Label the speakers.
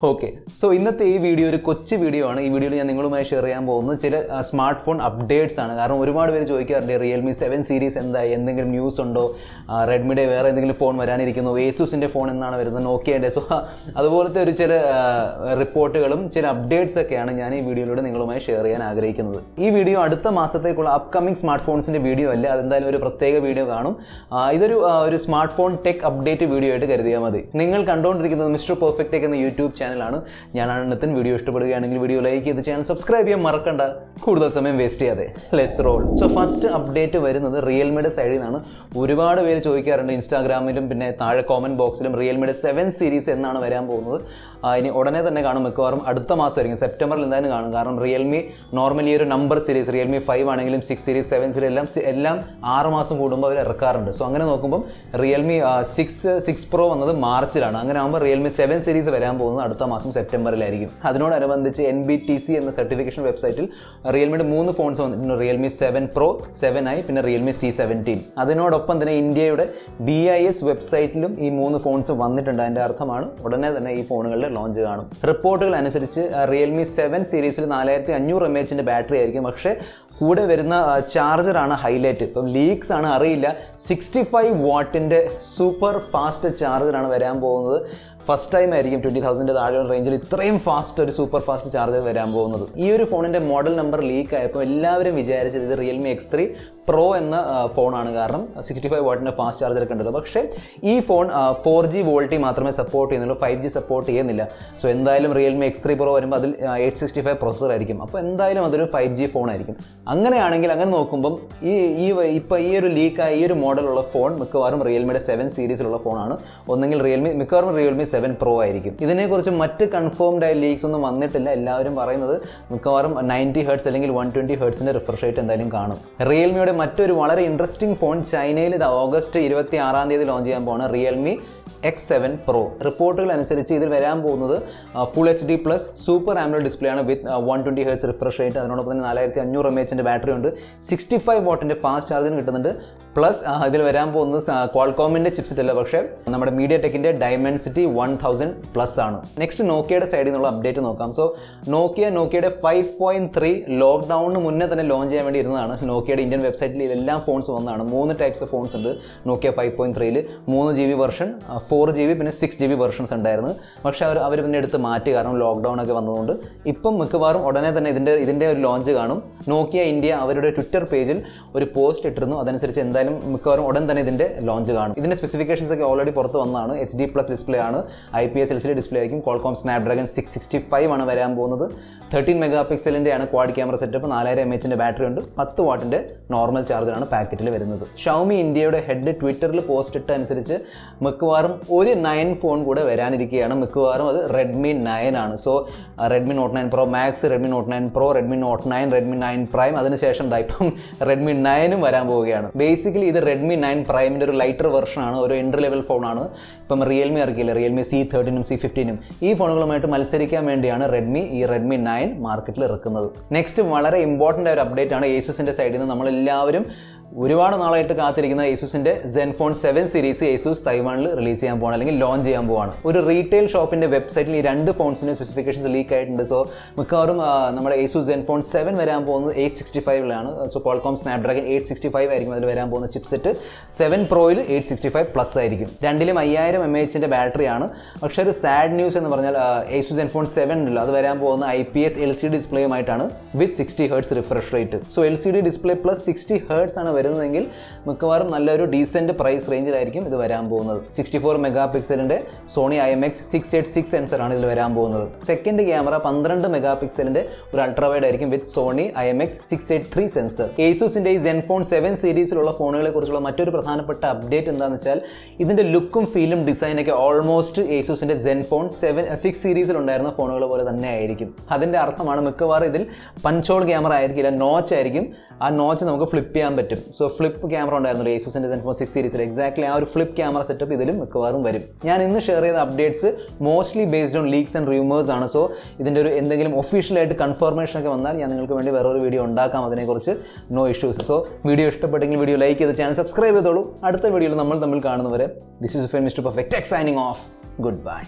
Speaker 1: Okay, so in the video, a kochi video on this video, I will share smartphone updates. I will Realme 7 series and the news on Redmi phone, Asus phone, Nokia. So, that's report updates I will share this video is upcoming smartphones video. This is a video. This is a smartphone tech update video. Mr. Perfect Tech YouTube channel. ഞാൻ video ഇഷ്ടപ്പെടുകയാണെങ്കിൽ video like ചെയ്ത് channel subscribe ചെയ്യാൻ മറക്കണ്ട കൂടുതൽ സമയം waste ചെയ്യാതെ let's role so first update വരുന്നത് റിയൽമിയുടെ സൈഡിൽ നിന്നാണ് ഒരുപാട് പേര് ചോദിക്കാറുണ്ട് ഇൻസ്റ്റാഗ്രാമിലും പിന്നെ താഴെ കമന്റ് ബോക്സിലും റിയൽമിയുടെ 7 സീരീസ് എന്നാണ് വരാൻ പോകുന്നത് ഇനി ഉടനെ തന്നെ കാണും മിക്കവാറും അടുത്ത മാസമായിരിക്കും സെപ്റ്റംബറിൽ എന്തായാലും കാണും കാരണം റിയൽമി നോർമലി ഒരു നമ്പർ സീരീസ് റിയൽമി 5 ആണെങ്കിലും 6 സീരീസ് 7 സീരീസ് എല്ലാം 6 മാസം കൂടുമ്പോൾ അവർ ഇറക്കാറുണ്ട് സോ അങ്ങനെ നോക്കുമ്പോൾ റിയൽമി 6 പ്രോ വന്നത് മാർച്ചിലാണ് അങ്ങനെ ആകുമ്പോൾ റിയൽമി 7 സീരീസ് വരാൻ പോകുന്നത് അടുത്ത മാസം സെപ്റ്റംബറിലായിരിക്കും അതിനോടനുബന്ധിച്ച് NBTC എന്ന സർട്ടിഫിക്കേഷൻ വെബ്സൈറ്റിൽ റിയൽമിയുടെ 3 ഫോൺസ് വന്നിട്ടുണ്ട് റിയൽമി 7 പ്രോ 7i പിന്നെ റിയൽമി C17 അതിനോടൊപ്പം തന്നെ ഇന്ത്യയുടെ BIS വെബ്സൈറ്റിലും ഈ 3 ഫോൺസ് വന്നിട്ടുണ്ട് അതിൻ്റെ അർത്ഥമാണ് ഉടനെ തന്നെ ഈ ഫോണുകളുടെ ലോഞ്ച് കാണും റിപ്പോർട്ടുകൾ അനുസരിച്ച് റിയൽമി 7 സീരീസിൽ 4500 mAh ബാറ്ററി ആയിരിക്കും പക്ഷേ കൂടെ വരുന്ന ചാർജറാണ് ഹൈലൈറ്റ് ഇപ്പം ലീക്സ് ആണ് അറിയില്ല 65 വാട്ടിൻ്റെ സൂപ്പർ ഫാസ്റ്റ് ചാർജറാണ് വരാൻ പോകുന്നത് ഫസ്റ്റ് ടൈം ആയിരിക്കും 20,000 താഴെയുള്ള റേഞ്ചിൽ ഇത്രയും ഫാസ്റ്റ് ഒരു സൂപ്പർ ഫാസ്റ്റ് ചാർജർ വരാൻ പോകുന്നത് ഈ ഒരു ഫോണിൻ്റെ മോഡൽ നമ്പർ ലീക്ക് ആയപ്പോൾ എല്ലാവരും വിചാരിച്ചത് ഇത് റിയൽമി X3 പ്രോ എന്ന ഫോണാണ് കാരണം 65 വാട്ടിൻ്റെ ഫാസ്റ്റ് ചാർജർ ഒക്കെ ഉണ്ടല്ലോ പക്ഷേ ഈ ഫോൺ 4G വോൾട്ടി മാത്രമേ സപ്പോർട്ട് ചെയ്യുന്നുള്ളൂ 5G സപ്പോർട്ട് ചെയ്യുന്നില്ല സോ എന്തായാലും റിയൽമി X3 പ്രോ വരുമ്പോൾ അതിൽ 865 പ്രൊസസർ ആയിരിക്കും അപ്പോൾ എന്തായാലും അതൊരു 5G ഫോൺ ആയിരിക്കും അങ്ങനെയാണെങ്കിൽ അങ്ങനെ നോക്കുമ്പം ഇപ്പോൾ ഈ ഒരു ലീക്കായ ഈ ഒരു മോഡലുള്ള ഫോൺ മിക്കവാറും റിയൽമിയുടെ 7 സീരീസിലുള്ള ഫോണാണ് ഒന്നെങ്കിൽ മിക്കവാറും റിയൽമി 7 പ്രോ ആയിരിക്കും ഇതിനെക്കുറിച്ച് മറ്റ് കൺഫേംഡ് ആയ ലീക്സ് ഒന്നും വന്നിട്ടില്ല എല്ലാവരും പറയുന്നത് മിക്കവാറും 90 ഹെർട്സ് അല്ലെങ്കിൽ 120 ഹെർട്സിൻ്റെ റിഫ്രഷ് റേറ്റ് എന്തായാലും കാണും റിയൽമിയുടെ മറ്റൊരു വളരെ ഇൻട്രസ്റ്റിംഗ് ഫോൺ ചൈനയിൽ ഇത് ഓഗസ്റ്റ് 26 ലോഞ്ച് ചെയ്യാൻ പോകുന്ന റിയൽമി X7 Pro റിപ്പോർട്ടുകൾ അനുസരിച്ച് ഇതിൽ വരാൻ പോകുന്നത് full HD plus super AMOLED display ആണ് വിത്ത് 120 ഹെർട്സ് റിഫ്രഷ് റേറ്റ് അതിനോടൊപ്പം തന്നെ 4500 mAh ബാറ്ററി ഉണ്ട് 65 വാട്ടിൻ്റെ ഫാസ്റ്റ് ചാർജിന് കിട്ടുന്നുണ്ട് പ്ലസ് ഇതിൽ വരാൻ പോകുന്നത് ക്വാൾകോമിൻ്റെ ചിപ്സെറ്റ് അല്ല പക്ഷേ നമ്മുടെ മീഡിയ ടെക്കിൻ്റെ ഡൈമെൻസിറ്റി 1000 പ്ലസ് ആണ് നെക്സ്റ്റ് നോക്കിയയുടെ സൈഡിൽ നിന്നുള്ള അപ്ഡേറ്റ് നോക്കാം സോ നോക്കിയയുടെ 5.3 ലോക്ക്ഡൗണിന് മുന്നേ തന്നെ ലോഞ്ച് ചെയ്യാൻ വേണ്ടി ഇരുന്നതാണ് നോക്കിയയുടെ ഇന്ത്യൻ വെബ്സൈറ്റിൽ എല്ലാം ഫോൺസ് വന്നതാണ് 3 ടൈപ്സ് ഓഫ് ഫോൺസ് ഉണ്ട് നോക്കിയ 5.3ൽ 3GB വെർഷൻ 4GB പിന്നെ 6GB വെർഷൻസ് ഉണ്ടായിരുന്നു പക്ഷേ അവർ പിന്നെ എടുത്ത് മാറ്റി കാരണം ലോക്ക്ഡൗൺ ഒക്കെ വന്നതുകൊണ്ട് ഇപ്പം മിക്കവാറും ഉടനെ തന്നെ ഇതിൻ്റെ ഒരു ലോഞ്ച് കാണും നോക്കിയ ഇന്ത്യ അവരുടെ ട്വിറ്റർ പേജിൽ ഒരു പോസ്റ്റ് ഇട്ടിരുന്നു അതനുസരിച്ച് എന്തായാലും മിക്കവാറും ഉടൻ തന്നെ ഇതിൻ്റെ ലോഞ്ച് കാണും ഇതിൻ്റെ സ്പെസിഫിക്കേഷൻസ് ഒക്കെ ഓൾറെഡി പുറത്ത് വന്നതാണ് HD പ്ലസ് ഡിസ്പ്ലേ ആണ് IPS LCD ഡിസ്പ്ലേ ആയിരിക്കും Qualcomm Snapdragon 665 ആണ് വരാൻ പോകുന്നത് 13 മെഗാപിക്സലിൻ്റെ ആണ് quad camera setup 4000 mAh battery ഉണ്ട് 10 വാട്ടിൻ്റെ നോർമൽ ചാർജറാണ് പാക്കറ്റിൽ വരുന്നത് ഷൗമി ഇന്ത്യയുടെ ഹെഡ് ട്വിറ്ററിൽ പോസ്റ്റ് ഇട്ട അനുസരിച്ച് മിക്കവാറും ഒരു 9 ഫോൺ കൂടെ വരാനിരിക്കുകയാണ് മിക്കവാറും അത് Redmi 9 ആണ് so Redmi Note 9 Pro Max Redmi Note 9 Pro Redmi Note 9 Redmi 9 Prime അതിനുശേഷം ഇപ്പം Redmi 9 വരാൻ പോവുകയാണ് ബേസിക്കലി ഇത് Redmi 9 Primeൻ്റെ ഒരു ലൈറ്റർ വെർഷൻ ആണ് ഒരു എൻട്രി ലെവൽ ഫോണാണ് ഇപ്പം റിയൽമി ഇറക്കിയില്ല റിയൽമി C13 C15 ഈ ഫോണുകളുമായിട്ട് മത്സരിക്കാൻ വേണ്ടിയാണ് ഈ Redmi 9 മാർക്കറ്റിൽ ഇറക്കുന്നത് നെക്സ്റ്റ് വളരെ ഇമ്പോർട്ടൻ്റ് ആയ ഒരു അപ്ഡേറ്റ് ആണ് Asusൻ്റെ സൈഡിൽ നിന്ന് നമ്മളെല്ലാവരും ഒരുപാട് നാളായിട്ട് കാത്തിരിക്കുന്ന Asusൻ്റെ Zenfone 7 സീരീസ് Asus തൈവാനിൽ റിലീസ് ചെയ്യാൻ പോവാണ് അല്ലെങ്കിൽ ലോഞ്ച് ചെയ്യാൻ പോവാണ് ഒരു റീറ്റെയിൽ ഷോപ്പിൻ്റെ വെബ്സൈറ്റിൽ ഈ 2 ഫോൺസിൻ്റെ സ്പെസിഫിക്കേഷൻസ് ലീക്ക് ആയിട്ടുണ്ട് സോ മിക്കവാറും നമ്മുടെ Asus Zenfone 7 വരാൻ പോകുന്നത് 865ലാണ് സോ Qualcomm Snapdragon 865 ആയിരിക്കും അതിൽ വരാൻ പോകുന്ന ചിപ്സെറ്റ് 7 പ്രോയിൽ 865 പ്ലസ് ആയിരിക്കും രണ്ടിലും 5000 mAhൻ്റെ ബാറ്ററിയാണ് പക്ഷേ ഒരു സാഡ് ന്യൂസ് എന്ന് പറഞ്ഞാൽ Asus Zenfone 7 ഉണ്ടല്ലോ അത് വരാൻ പോകുന്ന IPS LCD ഡിസ്പ്ലേയുമായിട്ടാണ് വിത്ത് 60 hertz refresh rate so LCD display plus 60 hertz ആണ് വരുന്നതെങ്കിൽ മിക്കവാറും നല്ലൊരു ഡീസൻറ്റ് പ്രൈസ് റേഞ്ചിലായിരിക്കും ഇത് വരാൻ പോകുന്നത് 64 മെഗാപിക്സലിൻ്റെ സോണി IMX 686 സെൻസറാണ് ഇതിൽ വരാൻ പോകുന്നത് സെക്കൻഡ് ക്യാമറ 12 മെഗാപിക്സലിൻ്റെ ഒരു അൾട്രാവൈഡ് ആയിരിക്കും വിത്ത് സോണി IMX 683 സെൻസർ Asusൻ്റെ ഈ Zenfone 7 സീരീസിലുള്ള ഫോണുകളെ കുറിച്ചുള്ള മറ്റൊരു പ്രധാനപ്പെട്ട അപ്ഡേറ്റ് എന്താണെന്ന് വെച്ചാൽ ഇതിൻ്റെ ലുക്കും ഫീലും ഡിസൈനൊക്കെ ഓൾമോസ്റ്റ് Asusൻ്റെ Zenfone 6 സീരീസിൽ ഉണ്ടായിരുന്ന ഫോണുകൾ പോലെ തന്നെ ആയിരിക്കും അതിൻ്റെ അർത്ഥമാണ് മിക്കവാറും ഇതിൽ പഞ്ച് ക്യാമറ ആയിരിക്കില്ല നോച്ച് ആയിരിക്കും ആ നോച്ച് നമുക്ക് ഫ്ലിപ്പ് ചെയ്യാൻ പറ്റും സോ ഫ്ലിപ്പ് ക്യാമറ ഉണ്ടായിരുന്നു Asusൻ്റെ Zenfone 6 സീരീസിൽ എക്സാക്ട്ലി ആ ഒരു ഫ്ലിപ്പ് ക്യാമറ സെറ്റപ്പ് ഇതിലും മിക്കവാറും വരും ഞാൻ ഇന്ന് ഷെയർ ചെയ്ത updates mostly based on leaks and rumours ആണ് സോ ഇതിൻ്റെ ഒരു എന്തെങ്കിലും ഒഫീഷ്യലായിട്ട് കൺഫർമേഷൻ ഒക്കെ വന്നാൽ ഞാൻ നിങ്ങൾക്ക് വേണ്ടി വേറൊരു വീഡിയോ ഉണ്ടാക്കാം അതിനെക്കുറിച്ച് നോ ഇഷ്യൂസ് സോ വീഡിയോ ഇഷ്ടപ്പെട്ടെങ്കിൽ വീഡിയോ ലൈക്ക് ചെയ്ത് ചാനൽ സബ്സ്ക്രൈബ് ചെയ്തോളൂ അടുത്ത വീഡിയോയിൽ നമ്മൾ തമ്മിൽ കാണുന്നവരെ this is Mr. Perfect Tech signing off. Goodbye.